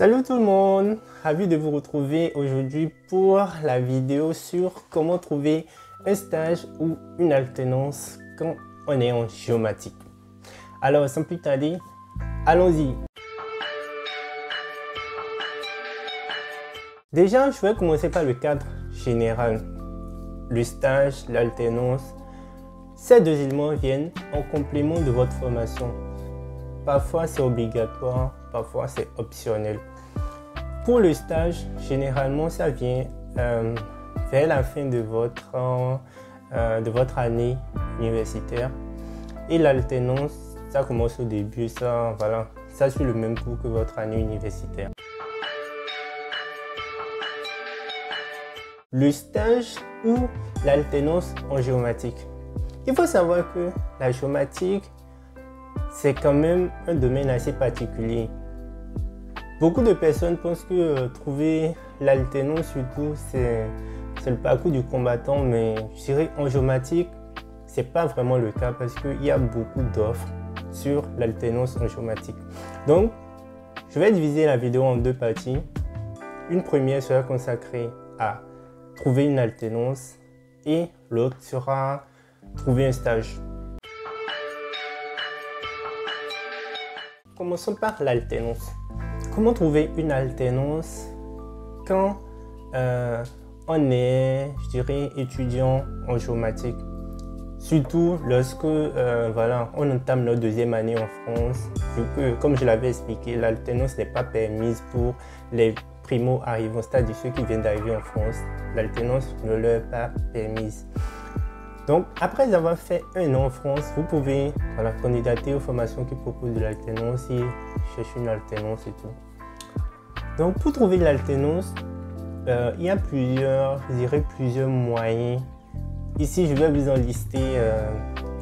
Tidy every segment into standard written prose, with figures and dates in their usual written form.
Salut tout le monde, ravi de vous retrouver aujourd'hui pour la vidéo sur comment trouver un stage ou une alternance quand on est en géomatique. Alors sans plus tarder, allons-y. Déjà, je vais commencer par le cadre général. Le stage, l'alternance, ces deux éléments viennent en complément de votre formation. Parfois c'est obligatoire, parfois c'est optionnel. Pour le stage, généralement ça vient vers la fin de votre année universitaire. Et l'alternance, ça commence au début, ça suit le même cours que votre année universitaire. Le stage ou l'alternance en géomatique. Il faut savoir que la géomatique, c'est quand même un domaine assez particulier. Beaucoup de personnes pensent que trouver l'alternance surtout, c'est le parcours du combattant, mais je dirais en géomatique, c'est pas vraiment le cas parce qu'il y a beaucoup d'offres sur l'alternance en géomatique. Donc, je vais diviser la vidéo en deux parties. Une première sera consacrée à trouver une alternance et l'autre sera trouver un stage. Commençons par l'alternance. Comment trouver une alternance quand on est, je dirais, étudiant en géomatique? Surtout lorsque on entame notre deuxième année en France, vu que, comme je l'avais expliqué, l'alternance n'est pas permise pour les primo-arrivants, c'est-à-dire ceux qui viennent d'arriver en France. L'alternance ne leur est pas permise. Donc, après avoir fait un an en France, vous pouvez candidater aux formations qui proposent de l'alternance et chercher une alternance et tout. Donc, pour trouver de l'alternance, il y a plusieurs moyens. Ici, je vais vous en lister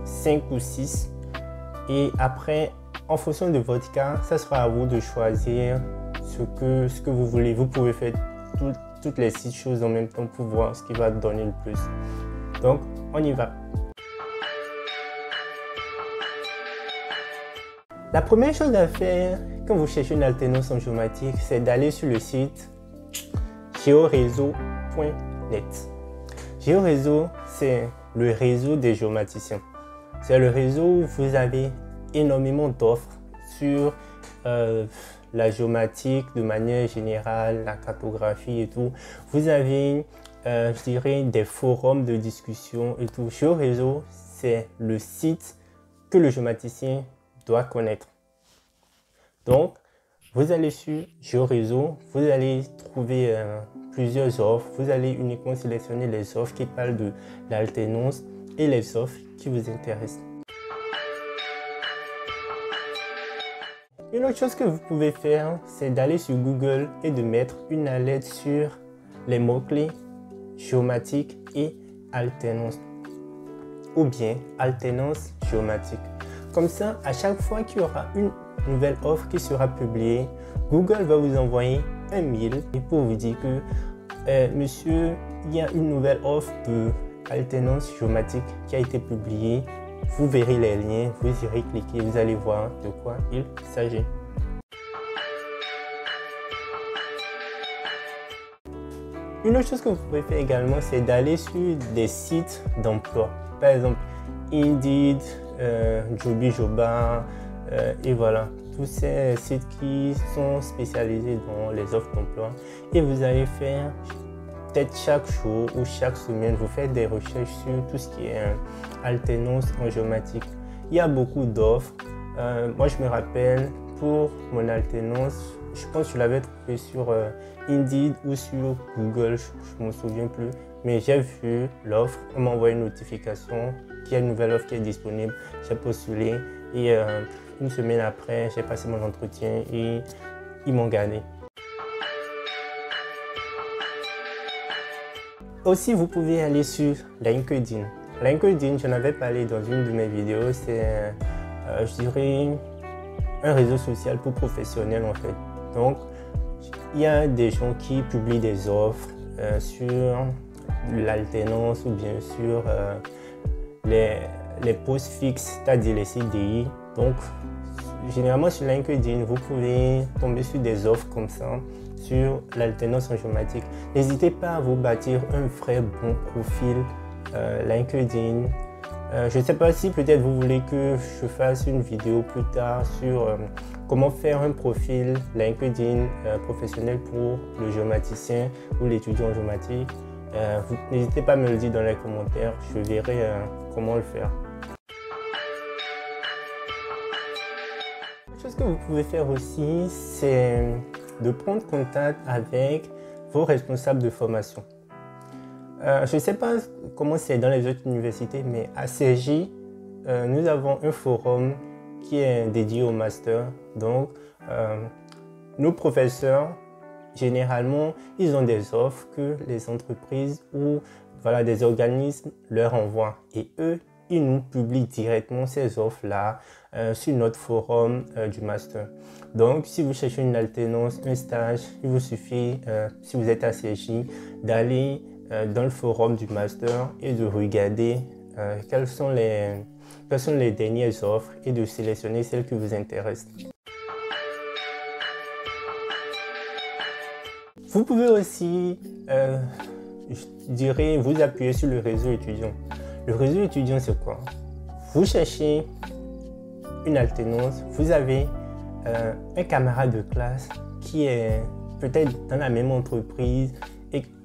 5 ou 6. Et après, en fonction de votre cas, ça sera à vous de choisir ce que vous voulez. Vous pouvez faire toutes les 6 choses en même temps pour voir ce qui va donner le plus. Donc, on y va. La première chose à faire quand vous cherchez une alternance en géomatique, c'est d'aller sur le site georeseau.net. Georeseau, c'est le réseau des géomaticiens. C'est le réseau où vous avez énormément d'offres sur la géomatique de manière générale, la cartographie et tout. Vous avez je dirais des forums de discussion et tout. Georeseau, c'est le site que le géomaticien doit connaître. Donc, vous allez sur Georeseau, vous allez trouver plusieurs offres. Vous allez uniquement sélectionner les offres qui parlent de l'alternance et les offres qui vous intéressent. Une autre chose que vous pouvez faire, c'est d'aller sur Google et de mettre une alerte sur les mots-clés géomatique et alternance, ou bien alternance géomatique. Comme ça, à chaque fois qu'il y aura une nouvelle offre qui sera publiée, Google va vous envoyer un mail pour vous dire que monsieur, il y a une nouvelle offre de alternance géomatique qui a été publiée. Vous verrez les liens, vous irez cliquer, vous allez voir de quoi il s'agit. Une autre chose que vous pouvez faire également, c'est d'aller sur des sites d'emploi. Par exemple, Indeed, Jobijoba, et voilà. Tous ces sites qui sont spécialisés dans les offres d'emploi. Et vous allez faire, peut-être chaque jour ou chaque semaine, vous faites des recherches sur tout ce qui est alternance en géomatique. Il y a beaucoup d'offres. Moi, je me rappelle, pour mon alternance, je pense que je l'avais trouvé sur Indeed ou sur Google, je ne me souviens plus. Mais j'ai vu l'offre, on m'a envoyé une notification qu'il y a une nouvelle offre qui est disponible. J'ai postulé et une semaine après, j'ai passé mon entretien et ils m'ont gardé. Aussi, vous pouvez aller sur LinkedIn. LinkedIn, j'en avais parlé dans une de mes vidéos, c'est, je dirais, un réseau social pour professionnels en fait. Donc, il y a des gens qui publient des offres sur l'alternance ou bien sur les postes fixes, c'est-à-dire les CDI. Donc, généralement sur LinkedIn, vous pouvez tomber sur des offres comme ça, sur l'alternance en géomatique. N'hésitez pas à vous bâtir un vrai bon profil LinkedIn. Je ne sais pas si peut-être vous voulez que je fasse une vidéo plus tard sur comment faire un profil LinkedIn professionnel pour le géomaticien ou l'étudiant en géomatique. N'hésitez pas à me le dire dans les commentaires, je verrai comment le faire. Une chose que vous pouvez faire aussi, c'est de prendre contact avec vos responsables de formation. Je ne sais pas comment c'est dans les autres universités, mais à CJ, nous avons un forum qui est dédié au master. Donc, nos professeurs, généralement, ils ont des offres que les entreprises ou voilà, des organismes leur envoient. Et eux, ils nous publient directement ces offres-là sur notre forum du master. Donc, si vous cherchez une alternance, un stage, il vous suffit, si vous êtes à CJ, d'aller dans le forum du master et de regarder quelles sont les dernières offres et de sélectionner celles qui vous intéressent. Vous pouvez aussi, je dirais, vous appuyer sur le réseau étudiant. Le réseau étudiant, c'est quoi? Vous cherchez une alternance, vous avez un camarade de classe qui est peut-être dans la même entreprise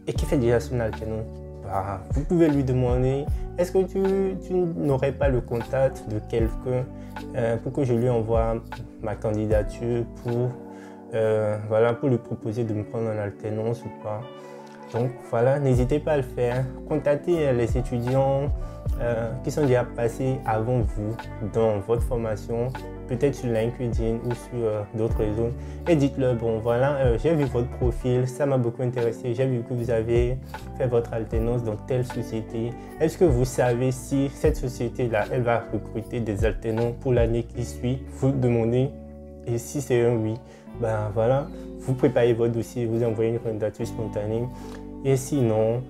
et qui fait déjà son alternance. Bah, vous pouvez lui demander, est-ce que tu n'aurais pas le contact de quelqu'un pour que je lui envoie ma candidature pour lui proposer de me prendre en alternance ou pas. Donc voilà, n'hésitez pas à le faire. Contactez les étudiants qui sont déjà passés avant vous dans votre formation, peut-être sur LinkedIn ou sur d'autres réseaux, et dites-leur, bon voilà, j'ai vu votre profil, ça m'a beaucoup intéressé, j'ai vu que vous avez fait votre alternance dans telle société. Est-ce que vous savez si cette société-là, elle va recruter des alternants pour l'année qui suit? Vous demandez, et si c'est un oui, ben voilà, vous préparez votre dossier, vous envoyez une candidature spontanée. Et sinon,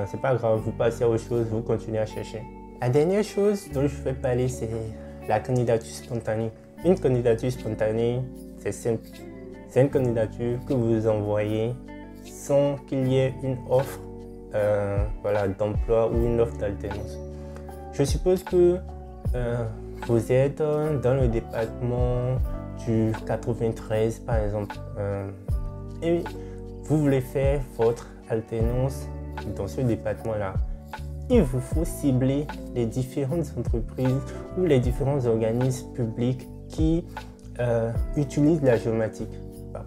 c'est pas grave, vous passez à autre chose, vous continuez à chercher. La dernière chose dont je vais parler, c'est la candidature spontanée. Une candidature spontanée, c'est simple. C'est une candidature que vous envoyez sans qu'il y ait une offre d'emploi ou une offre d'alternance. Je suppose que vous êtes dans le département du 93 par exemple et vous voulez faire votre alternance dans ce département-là. Il vous faut cibler les différentes entreprises ou les différents organismes publics qui utilisent la géomatique.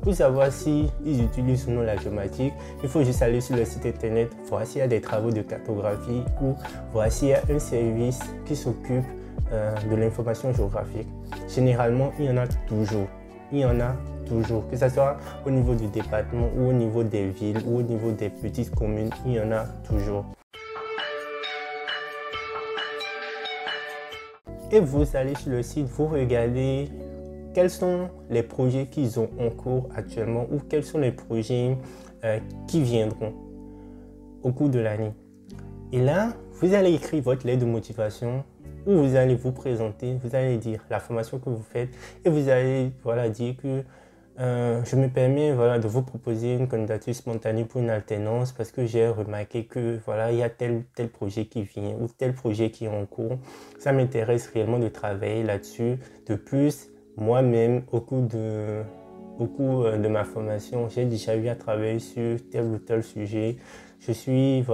Pour savoir s'ils utilisent ou non la géomatique, il faut juste aller sur le site internet, voir s'il y a des travaux de cartographie ou voir s'il y a un service qui s'occupe de l'information géographique. Généralement, il y en a toujours. Il y en a toujours. Que ce soit au niveau du département ou au niveau des villes ou au niveau des petites communes, il y en a toujours. Et vous allez sur le site, vous regardez quels sont les projets qu'ils ont en cours actuellement ou quels sont les projets qui viendront au cours de l'année. Et là, vous allez écrire votre lettre de motivation où vous allez vous présenter, vous allez dire la formation que vous faites et vous allez dire que je me permets de vous proposer une candidature spontanée pour une alternance parce que j'ai remarqué que il y a tel projet qui vient ou tel projet qui est en cours. Ça m'intéresse réellement de travailler là-dessus. De plus, moi-même, au cours de ma formation, j'ai déjà eu à travailler sur tel ou tel sujet. Je suis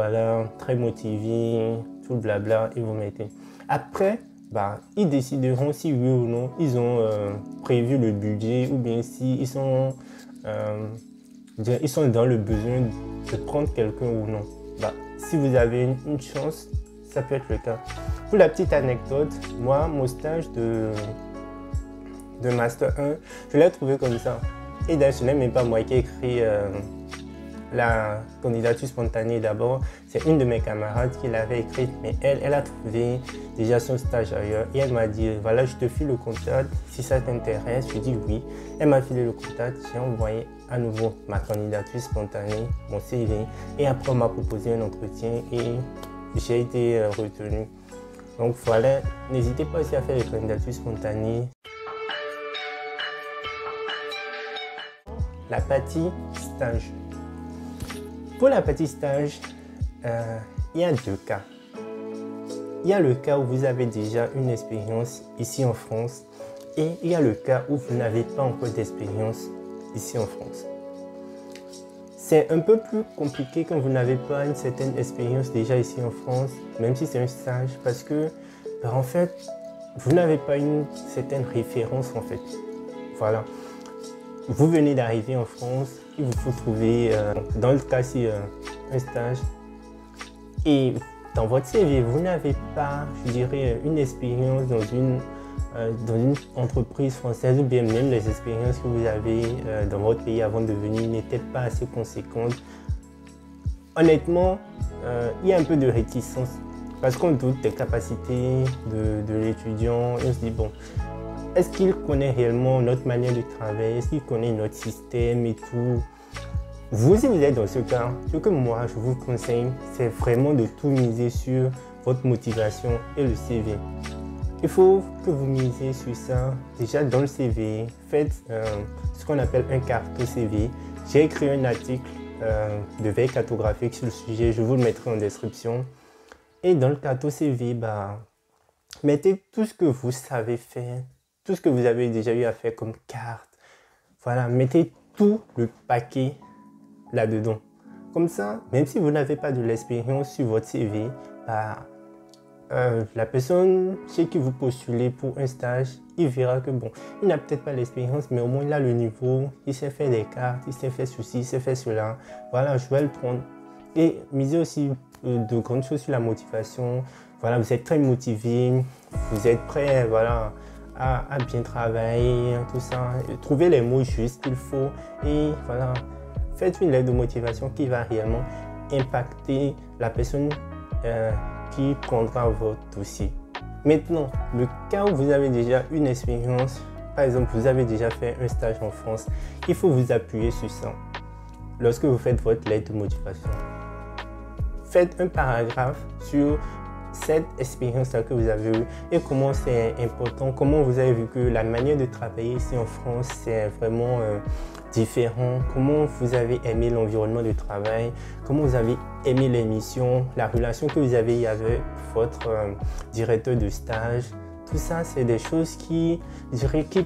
très motivé, tout le blabla, et vous mettez. Après, ils décideront si oui ou non ils ont prévu le budget ou bien si ils sont dans le besoin de prendre quelqu'un ou non. Si vous avez une chance, ça peut être le cas. Pour la petite anecdote, moi, mon stage de Master 1, je l'ai trouvé comme ça. Et d'ailleurs, ce n'est même pas moi qui ai écrit la candidature spontanée d'abord, c'est une de mes camarades qui l'avait écrite, mais elle a trouvé déjà son stage ailleurs et elle m'a dit, voilà, je te file le contact, si ça t'intéresse. Je dis oui. Elle m'a filé le contact, j'ai envoyé à nouveau ma candidature spontanée, mon CV, et après on m'a proposé un entretien et j'ai été retenu. Donc voilà, n'hésitez pas aussi à faire les candidatures spontanées. la partie stage. Pour la partie stage, il y a deux cas. Il y a le cas où vous avez déjà une expérience ici en France et il y a le cas où vous n'avez pas encore d'expérience ici en France. C'est un peu plus compliqué quand vous n'avez pas une certaine expérience déjà ici en France, même si c'est un stage, parce que en fait, vous n'avez pas une certaine référence en fait. Voilà. Vous venez d'arriver en France, il vous faut trouver, dans le cas ci un stage. Et dans votre CV, vous n'avez pas, je dirais, une expérience dans une entreprise française ou bien même les expériences que vous avez dans votre pays avant de venir n'étaient pas assez conséquentes. Honnêtement, il y a un peu de réticence parce qu'on doute des capacités de l'étudiant et on se dit bon, est-ce qu'il connaît réellement notre manière de travailler, est-ce qu'il connaît notre système et tout. Vous, si vous êtes dans ce cas, ce que moi je vous conseille, c'est vraiment de tout miser sur votre motivation et le CV. Il faut que vous misez sur ça. Déjà dans le CV, faites ce qu'on appelle un carto CV. J'ai écrit un article de veille cartographique sur le sujet, je vous le mettrai en description. Et dans le carto CV, mettez tout ce que vous savez faire, tout ce que vous avez déjà eu à faire comme carte. Voilà, mettez tout le paquet là-dedans. Comme ça, même si vous n'avez pas de l'expérience sur votre CV, la personne chez qui vous postulez pour un stage, il verra que bon, il n'a peut-être pas l'expérience, mais au moins il a le niveau, il sait faire des cartes, il sait faire ceci, il sait faire cela. Voilà, je vais le prendre. Et misez aussi de grandes choses sur la motivation. Voilà, vous êtes très motivé, vous êtes prêt, voilà, à bien travailler, tout ça. Trouvez les mots justes qu'il faut et voilà, faites une lettre de motivation qui va réellement impacter la personne qui prendra votre dossier. Maintenant, le cas où vous avez déjà une expérience, par exemple, vous avez déjà fait un stage en France, il faut vous appuyer sur ça. Lorsque vous faites votre lettre de motivation, faites un paragraphe sur cette expérience-là que vous avez eue et comment c'est important, comment vous avez vu que la manière de travailler ici en France, c'est vraiment différent, comment vous avez aimé l'environnement de travail, comment vous avez aimé les missions, la relation que vous avez avec votre directeur de stage. Tout ça, c'est des choses qui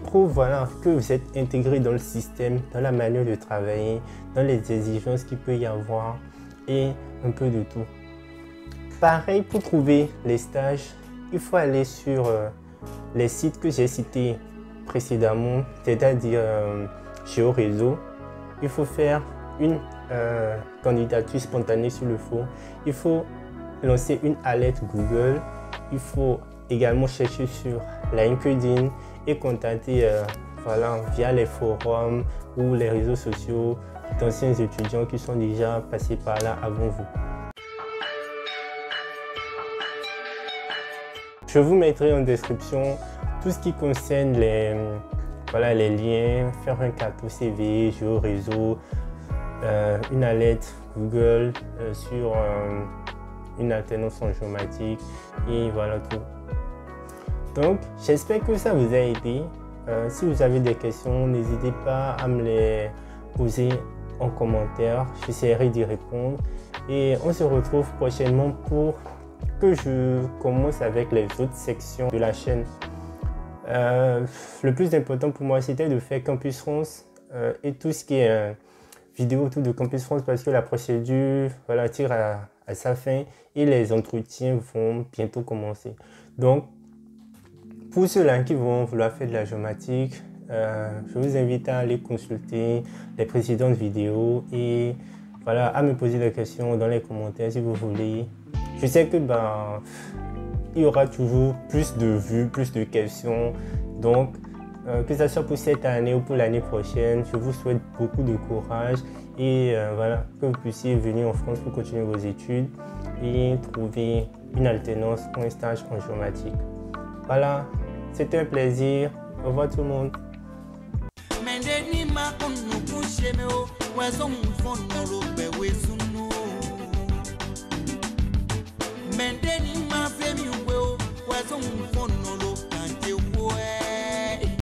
prouvent voilà, que vous êtes intégré dans le système, dans la manière de travailler, dans les exigences qu'il peut y avoir et un peu de tout. Pareil, pour trouver les stages, il faut aller sur les sites que j'ai cités précédemment, c'est-à-dire GeoRéseau. Il faut faire une candidature spontanée sur le forum. Il faut lancer une alerte Google. Il faut également chercher sur LinkedIn et contacter voilà, via les forums ou les réseaux sociaux d'anciens étudiants qui sont déjà passés par là avant vous. Je vous mettrai en description tout ce qui concerne les liens, faire un carton CV, GeoRéseau, une alerte Google sur une alternance en géomatique et voilà tout. Donc, j'espère que ça vous a aidé. Si vous avez des questions, n'hésitez pas à me les poser en commentaire. J'essaierai d'y répondre. Et on se retrouve prochainement pour que je commence avec les autres sections de la chaîne. Le plus important pour moi, c'était de faire Campus France et tout ce qui est vidéo autour de Campus France parce que la procédure voilà, tire à sa fin et les entretiens vont bientôt commencer. Donc, pour ceux-là qui vont vouloir faire de la géomatique, je vous invite à aller consulter les précédentes vidéos et voilà, à me poser des questions dans les commentaires si vous voulez. Je sais que il y aura toujours plus de vues, plus de questions. Donc, que ce soit pour cette année ou pour l'année prochaine, je vous souhaite beaucoup de courage et voilà, que vous puissiez venir en France pour continuer vos études et trouver une alternance ou un stage en géomatique. Voilà, c'était un plaisir. Au revoir tout le monde. Mendeni